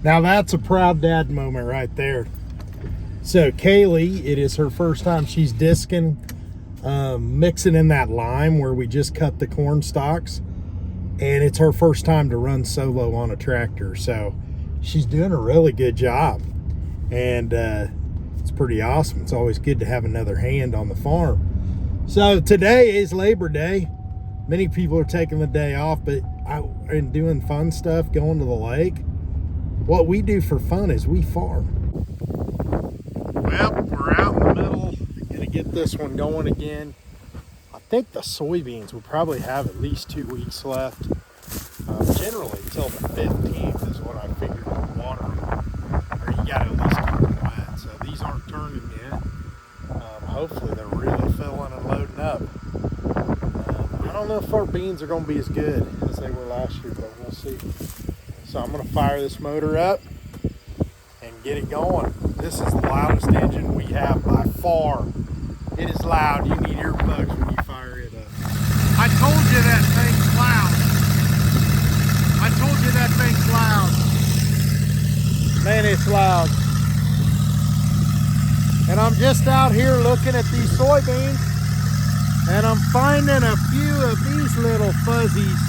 Now that's a proud dad moment right there. So Kaylee, it is her first time. She's disking, mixing in that lime where we just cut the corn stalks. And it's her first time to run solo on a tractor. So she's doing a really good job. And it's pretty awesome. It's always good to have another hand on the farm. So today is Labor Day. Many people are taking the day off, but and doing fun stuff, going to the lake. What we do for fun is we farm. Well, we're out in the middle. Gonna get this one going again. I think the soybeans will probably have at least 2 weeks left. Generally till the 15th is what I figured on watering. Or you gotta at least keep them wet. So these aren't turning yet. Hopefully they're really filling and loading up. I don't know if our beans are gonna be as good as they were last year, but we'll see. So I'm gonna fire this motor up and get it going. This is the loudest engine we have by far. It is loud. You need earplugs when you fire it up. I told you that thing's loud. I told you that thing's loud. Man, it's loud. And I'm just out here looking at these soybeans, and I'm finding a few of these little fuzzies.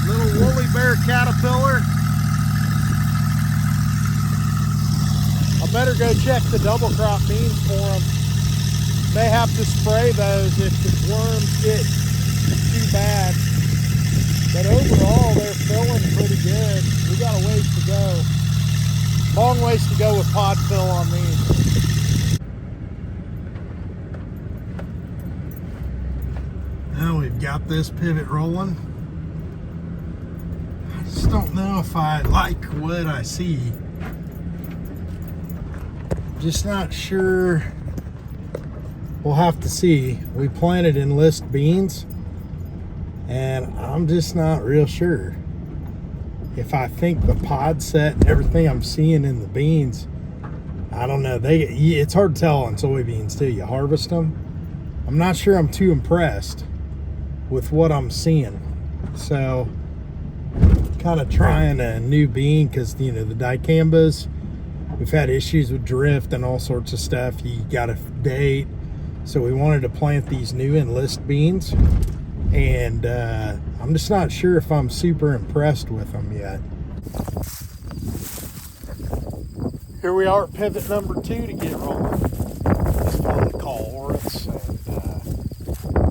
Little woolly bear caterpillar. I better go check the double crop beans for them. May have to spray those if the worms get too bad. But overall, they're filling pretty good. We got a ways to go. Long ways to go with pod fill on these. Now we've got this pivot rolling. I just don't know if I like what I see. Just not sure. We'll have to see. We planted enlist beans, and I'm just not real sure if I think the pod set and everything I'm seeing in the beans. I don't know. It's hard to tell on soybeans too. You harvest them. I'm not sure I'm too impressed with what I'm seeing. So kind of trying a new bean because, you know, the dicambas, we've had issues with drift and all sorts of stuff. You got to date. So we wanted to plant these new enlist beans. And I'm just not sure if I'm super impressed with them yet. Here we are at pivot number 2 to get rolling. It's fun to call Oryx. And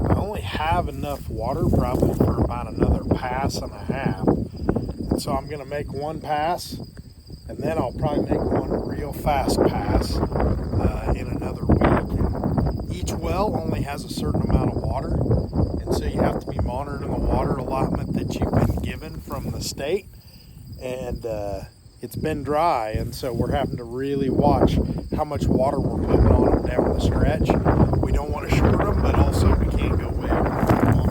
I only have enough water probably for about another pass and a half. And so I'm going to make one pass. And then I'll probably make one real fast pass in another week. Each well only has a certain amount of water, and so you have to be monitoring the water allotment that you've been given from the state. And it's been dry, and so we're having to really watch how much water we're putting on them down the stretch. We don't want to short them, but also we can't go way over the water.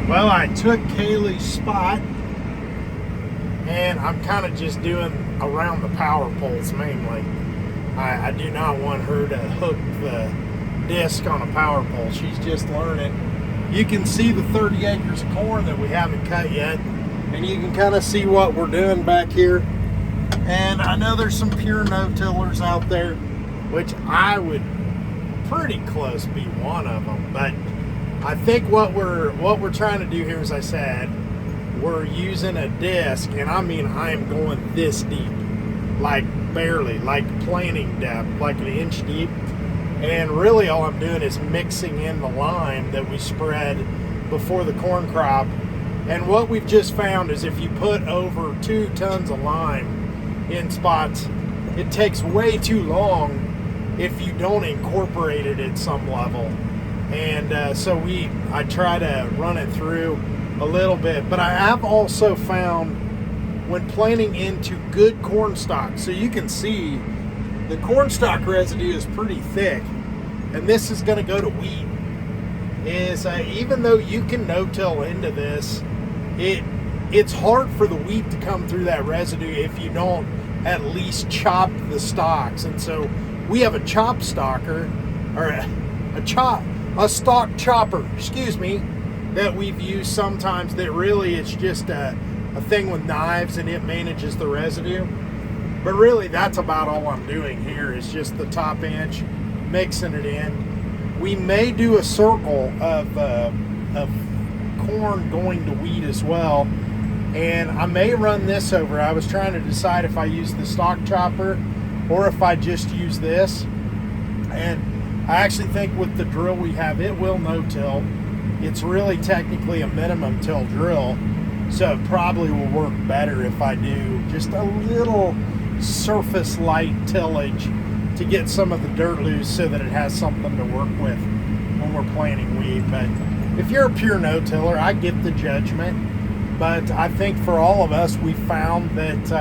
Well, I took Kaylee's spot, and I'm kind of just doing around the power poles mainly. I do not want her to hook the disc on a power pole. She's just learning. You can see the 30 acres of corn that we haven't cut yet, and you can kind of see what we're doing back here. And I know there's some pure no-tillers out there, which I would pretty close be one of them, but I think what we're trying to do here, as I said, we're using a disc, and I mean I am going this deep, like barely, like planting depth, like an inch deep. And really all I'm doing is mixing in the lime that we spread before the corn crop. And what we've just found is if you put over 2 tons of lime in spots, it takes way too long if you don't incorporate it at some level. And so I try to run it through a little bit, but I have also found when planting into good corn stalk, so you can see the corn stalk residue is pretty thick, and this is going to go to wheat, is even though you can no-till into this, it's hard for the wheat to come through that residue if you don't at least chop the stalks. And so we have a chop stalker, or a stalk chopper, excuse me, that we've used sometimes, that really it's just a thing with knives and it manages the residue. But really that's about all I'm doing here, is just the top inch, mixing it in. We may do a circle of corn going to wheat as well, and I may run this over. I was trying to decide if I use the stalk chopper or if I just use this, and I actually think with the drill we have, it will no-till. It's really technically a minimum till drill, so it probably will work better if I do just a little surface light tillage to get some of the dirt loose so that it has something to work with when we're planting wheat. But if you're a pure no-tiller, I get the judgment, but I think for all of us, we found that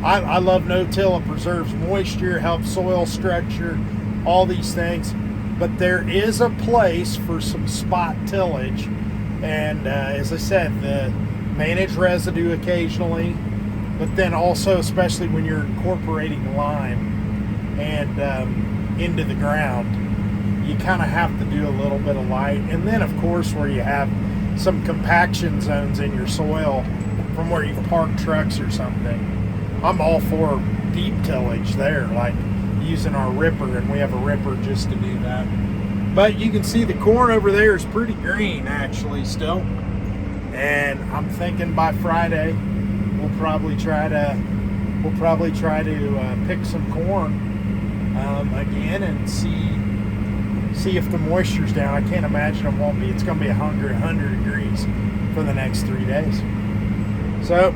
I love no-till. It preserves moisture, helps soil structure, all these things. But there is a place for some spot tillage, and as I said, manage residue occasionally, but then also, especially when you're incorporating lime and into the ground, you kind of have to do a little bit of light. And then of course, where you have some compaction zones in your soil from where you've parked trucks or something, I'm all for deep tillage there, like using our ripper, and we have a ripper just to do that. But you can see the corn over there is pretty green actually still, and I'm thinking by Friday we'll probably try to pick some corn again and see if the moisture's down. I can't imagine it won't be. It's going to be 100 degrees for the next 3 days. So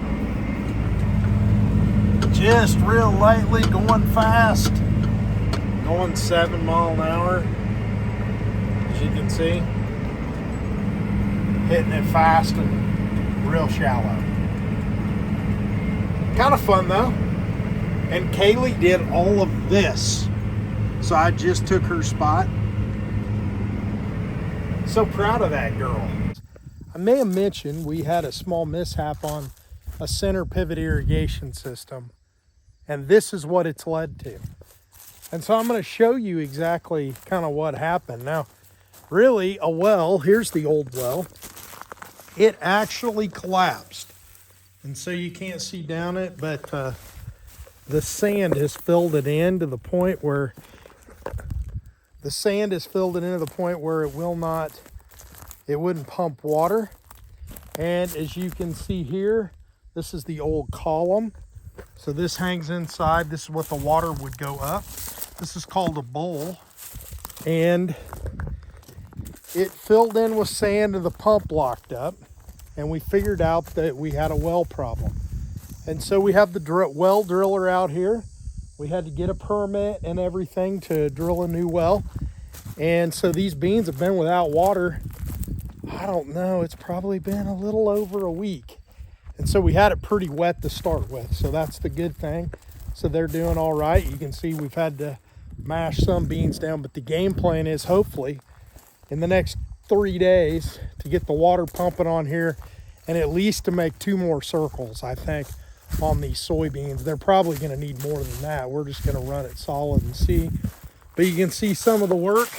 just real lightly, going fast, going 7 miles an hour, as you can see, hitting it fast and real shallow. Kind of fun though. And Kaylee did all of this, so I just took her spot. So proud of that girl. I may have mentioned we had a small mishap on a center pivot irrigation system, and this is what it's led to. And so I'm going to show you exactly kind of what happened. Now, really, a well, here's the old well, it actually collapsed. And so you can't see down it, but the sand has filled it in to the point where it wouldn't pump water. And as you can see here, this is the old column. So this hangs inside. This is what the water would go up. This is called a bowl. And it filled in with sand and the pump locked up. And we figured out that we had a well problem. And so we have the well driller out here. We had to get a permit and everything to drill a new well. And so these beans have been without water, I don't know, it's probably been a little over a week. And so we had it pretty wet to start with, so that's the good thing. So they're doing all right. You can see we've had to mash some beans down, but the game plan is hopefully in the next 3 days to get the water pumping on here, and at least to make 2 more circles, I think, on these soybeans. They're probably going to need more than that. We're just going to run it solid and see. But you can see some of the work.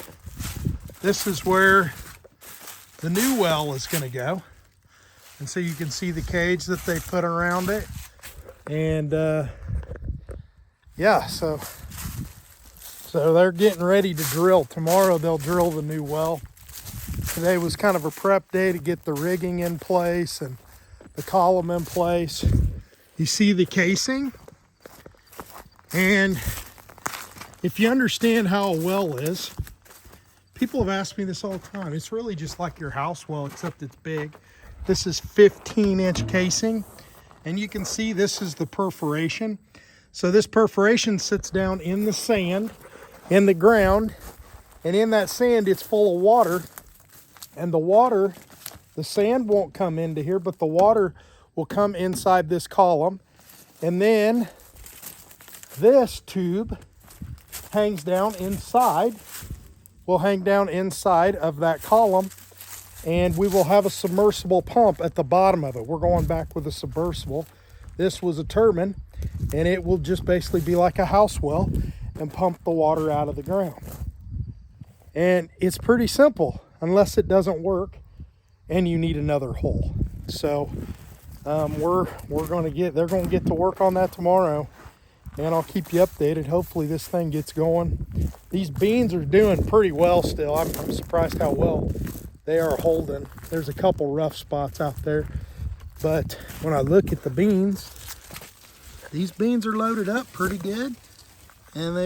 This is where the new well is going to go. And so you can see the cage that they put around it. And yeah, so they're getting ready to drill. Tomorrow they'll drill the new well. Today was kind of a prep day to get the rigging in place and the column in place. You see the casing. And if you understand how a well is, people have asked me this all the time. It's really just like your house well, except it's big. This is 15-inch casing. And you can see this is the perforation. So this perforation sits down in the sand, in the ground. And in that sand, it's full of water. And the water, the sand won't come into here, but the water will come inside this column. And then this tube hangs down inside, will hang down inside of that column. and we will have a submersible pump at the bottom of it. We're going back with a submersible. This was a turbine, and it will just basically be like a house well and pump the water out of the ground. And it's pretty simple, unless it doesn't work and you need another hole. So they're going to get to work on that tomorrow, and I'll keep you updated. Hopefully this thing gets going. These beans are doing pretty well still. I'm surprised how well they are holding. There's a couple rough spots out there, but when I look at the beans, these beans are loaded up pretty good, and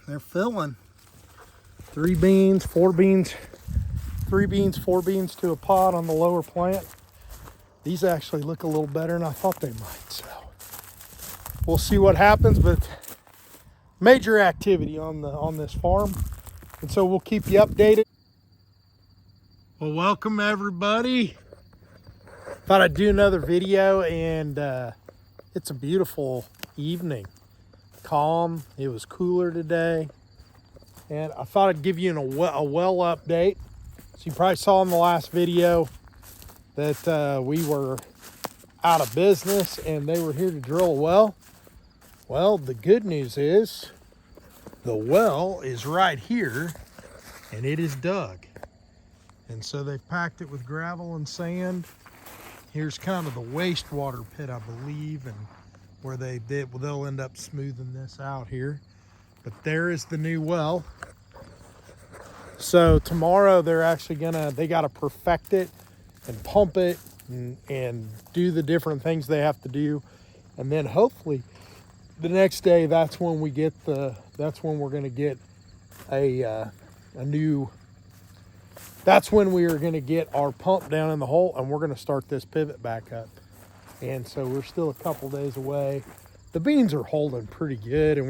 they're filling 3 beans, 4 beans, 3 beans, 4 beans to a pod on the lower plant. These actually look a little better than I thought they might, so we'll see what happens. But major activity on this farm, and so we'll keep you updated. Well, welcome everybody. Thought I'd do another video, and it's a beautiful evening. Calm. It was cooler today, and I thought I'd give you a well update. So you probably saw in the last video that we were out of business and they were here to drill a well. Well, the good news is the well is right here and it is dug. And so they've packed it with gravel and sand. Here's kind of the wastewater pit, I believe, and where they'll end up smoothing this out here. But there is the new well. So tomorrow they're actually they gotta perfect it and pump it and do the different things they have to do. And then hopefully the next day, that's when we're gonna get that's when we are gonna get our pump down in the hole, and we're gonna start this pivot back up. And so we're still a couple days away. The beans are holding pretty good, and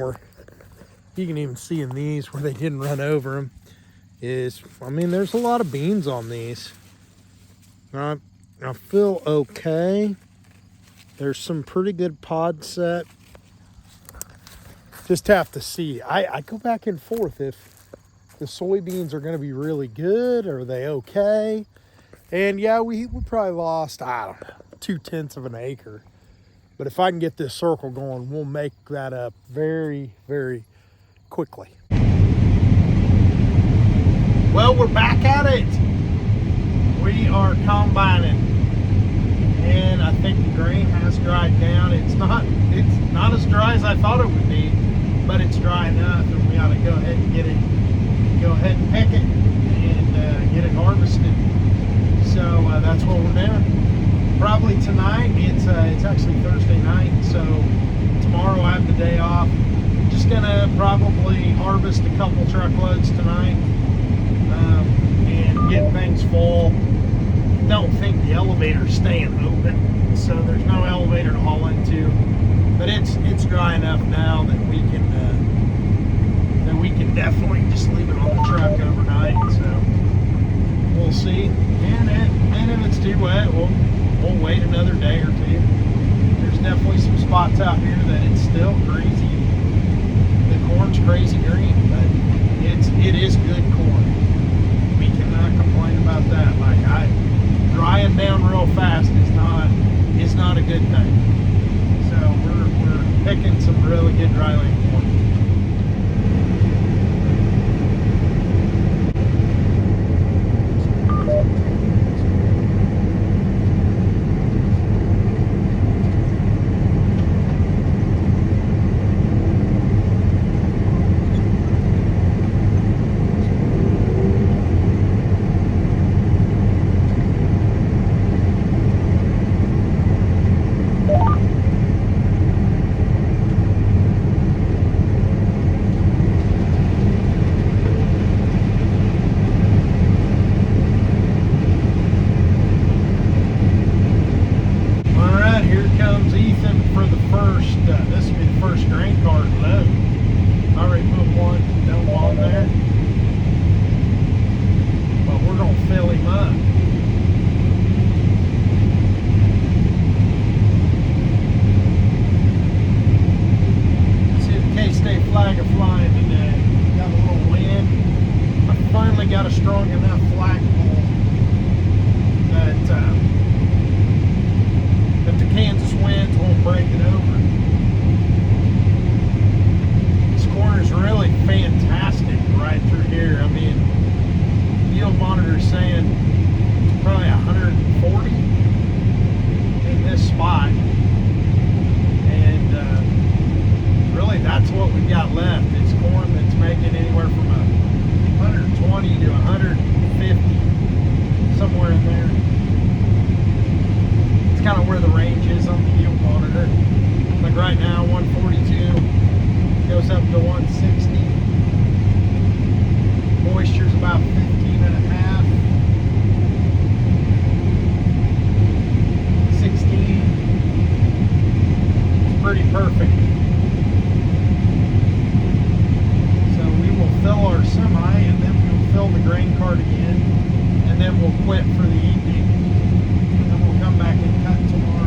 you can even see in these where they didn't run over them. There's a lot of beans on these. I feel okay. There's some pretty good pod set. Just have to see. I go back and forth if the soybeans are going to be really good, or are they okay? And yeah, we probably lost, I don't know, 2/10 of an acre. But if I can get this circle going, we'll make that up very, very quickly. Well, we're back at it. We are combining, and I think the grain has dried down. It's not as dry as I thought it would be, but it's dry enough, and we ought to go ahead and pick it and get it harvested. So that's what we're doing. Probably tonight. It's actually Thursday night, so tomorrow I have the day off. Just gonna probably harvest a couple truckloads tonight and get things full. Don't think the elevator's staying open, so there's no elevator to haul into. But it's dry enough now that we can definitely just leave it on the truck overnight. So we'll see. And if it's too wet, we'll wait another day or two. There's definitely some spots out here that it's still crazy. The corn's crazy green, but it is good corn. We cannot complain about that. Drying down real fast is not a good thing. So we're picking some really good dryland corn. anywhere from 120 to 150, somewhere in there. It's kind of where the range is on the yield monitor. Like right now, 142 goes up to 160. Moisture's about 15 and a half. 16. It's pretty perfect. So we will fill our semi, and then we'll fill the grain cart again, and then we'll quit for the evening. And then we'll come back and cut tomorrow.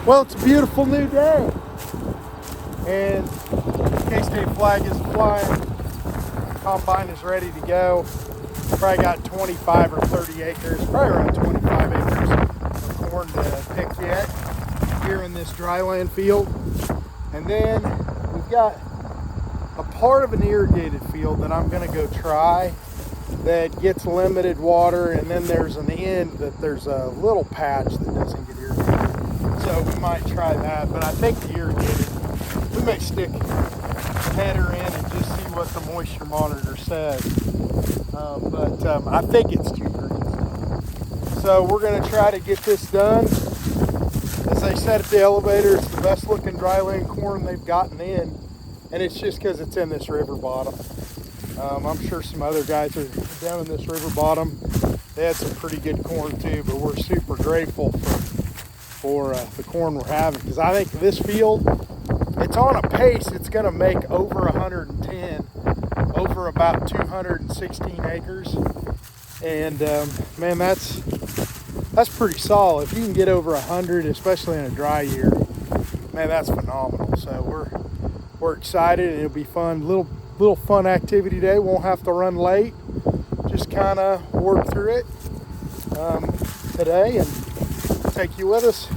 Well, it's a beautiful new day, and K-State flag is flying. Combine is ready to go. Probably got 25 or 30 acres, probably around 25 acres of corn to pick yet here in this dryland field. And then we've got a part of an irrigated field that I'm going to go try that gets limited water, and then there's an end that there's a little patch that doesn't get irrigated. So we might try that, but I think the irrigated, we may stick the header in and just see what the moisture monitor says. But I think it's 2 degrees. So we're going to try to get this done. As they said at the elevator, it's the best looking dryland corn they've gotten in, and it's just because it's in this river bottom. I'm sure some other guys are down in this river bottom. They had some pretty good corn too, but we're super grateful for the corn we're having, because I think this field, it's on a pace. It's going to make over 110 over about 216 acres, and man, that's pretty solid. If you can get over 100, especially in a dry year, man, that's phenomenal. So we're excited, and it'll be fun. Little fun activity day. Won't have to run late. Just kind of work through it today and take you with us.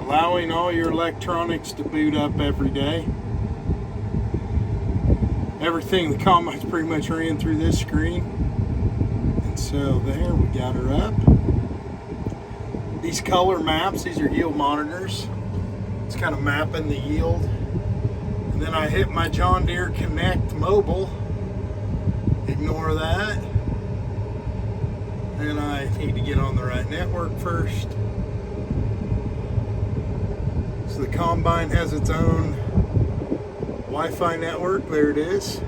Allowing all your electronics to boot up every day. Everything, the combine's pretty much ran through this screen. And so there, we got her up. These color maps, these are yield monitors. It's kind of mapping the yield. And then I hit my John Deere Connect mobile. Ignore that. And I need to get on the right network first. So the combine has its own Wi-Fi network. There it is.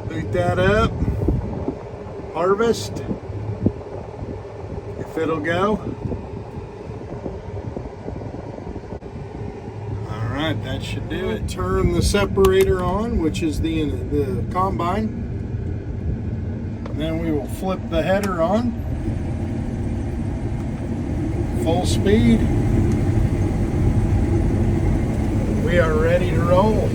Boot that up. Harvest. If it'll go. Alright, that should do it. Turn the separator on, which is the combine. And then we will flip the header on. Full speed. We are ready to roll.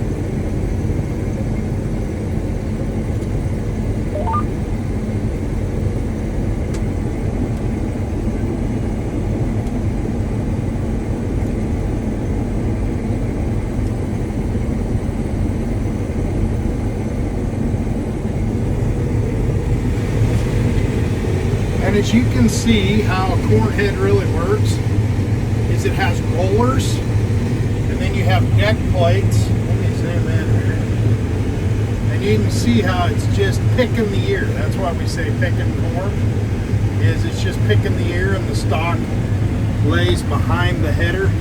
And as you can see, how a corn head really works is it has rollers, and then you have deck plates. Let me zoom in here. And you can see how it's just picking the ear. That's why we say picking corn, is it's just picking the ear, and the stalk lays behind the header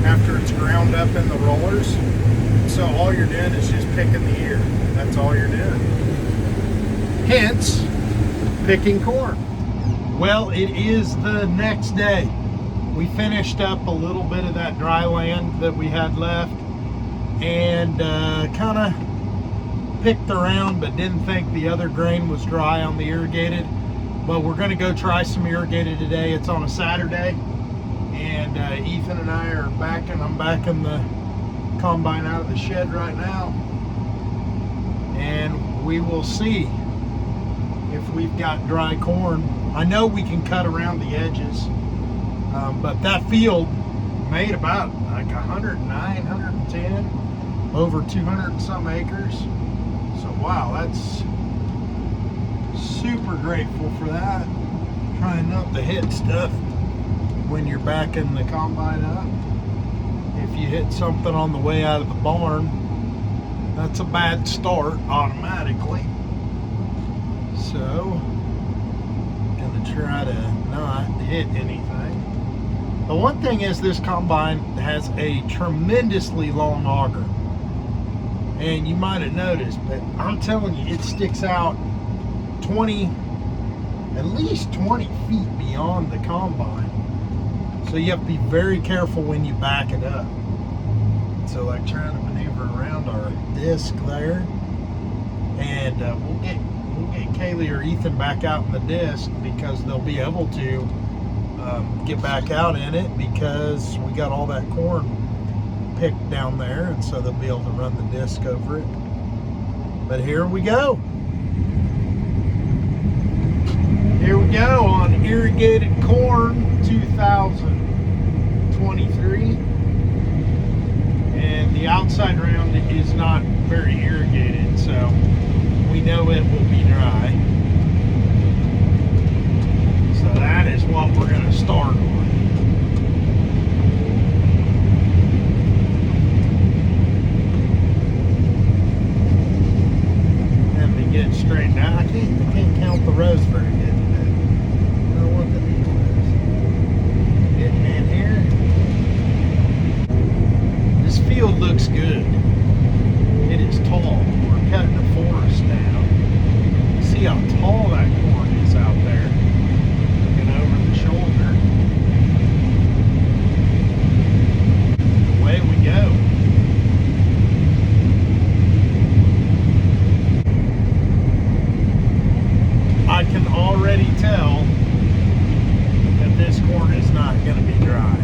after it's ground up in the rollers. So all you're doing is just picking the ear. That's all you're doing. Hence, picking corn. Well, it is the next day. We finished up a little bit of that dry land that we had left, and kind of picked around, but didn't think the other grain was dry on the irrigated. But we're going to go try some irrigated today. It's on a Saturday, and Ethan and I are backing. I'm backing the combine out of the shed right now, and we will see if we've got dry corn. I know we can cut around the edges, but that field made about like 109, 110, over 200 and some acres. So wow, that's super grateful for that. Trying not to hit stuff when you're backing the combine up. If you hit something on the way out of the barn, that's a bad start automatically. So, gonna try to not hit anything. The one thing is, this combine has a tremendously long auger. And you might have noticed, but I'm telling you, it sticks out at least 20 feet beyond the combine. So you have to be very careful when you back it up. So like trying to maneuver around our disc there, and we'll get Kaylee or Ethan back out in the disc, because they'll be able to get back out in it, because we got all that corn picked down there, and so they'll be able to run the disc over it. But here we go. Here we go on irrigated corn 2023. And the outside round is not very irrigated, so we know it will be dry. So that is what we're going to start on. Let me get it straightened out. I can't count the rows very good. Field looks good. It is tall. We're cutting the forest down. See how tall that corn is out there, looking over the shoulder. Away we go. I can already tell that this corn is not going to be dry.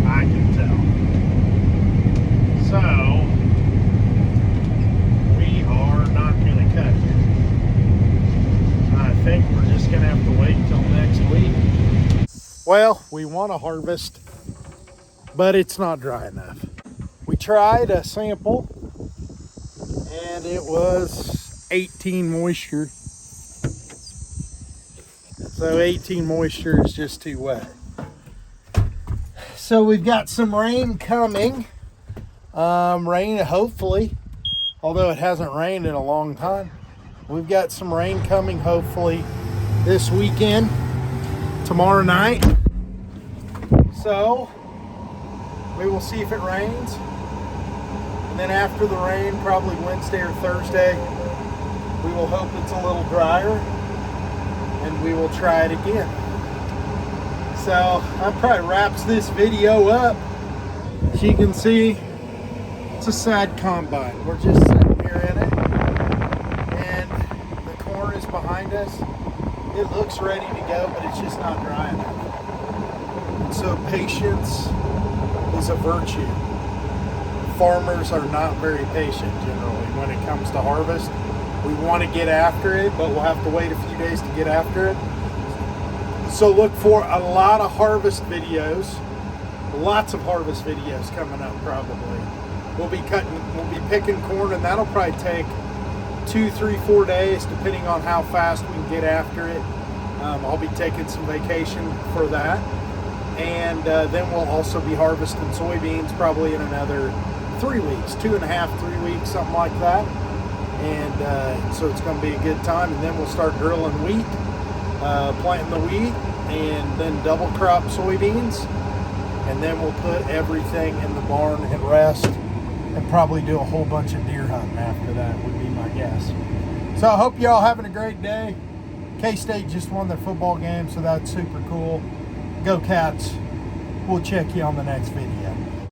I can tell. So, we are not going to cut it. I think we're just going to have to wait until next week. Well, we want to harvest, but it's not dry enough. We tried a sample, and it was 18 moisture. So 18 moisture is just too wet. So we've got some rain coming. Rain, hopefully, although it hasn't rained in a long time. We've got some rain coming, hopefully, this weekend, tomorrow night. So, we will see if it rains. And then after the rain, probably Wednesday or Thursday, we will hope it's a little drier, and we will try it again. So, that probably wraps this video up. As you can see, it's a sad combine. We're just sitting here in it, and the corn is behind us. It looks ready to go, but it's just not dry enough. And so patience is a virtue. Farmers are not very patient generally when it comes to harvest. We want to get after it, but we'll have to wait a few days to get after it. So look for a lot of harvest videos, lots of harvest videos coming up probably. We'll be picking corn, and that'll probably take 2, 3, 4 days, depending on how fast we can get after it. I'll be taking some vacation for that. And then we'll also be harvesting soybeans probably in another 3 weeks, 2.5, 3 weeks, something like that. And so it's going to be a good time. And then we'll start drilling wheat, planting the wheat, and then double crop soybeans. And then we'll put everything in the barn and rest, and probably do a whole bunch of deer hunting after that would be my guess. So I hope y'all having a great day. K-State just won their football game, so that's super cool. Go Cats. We'll check you on the next video.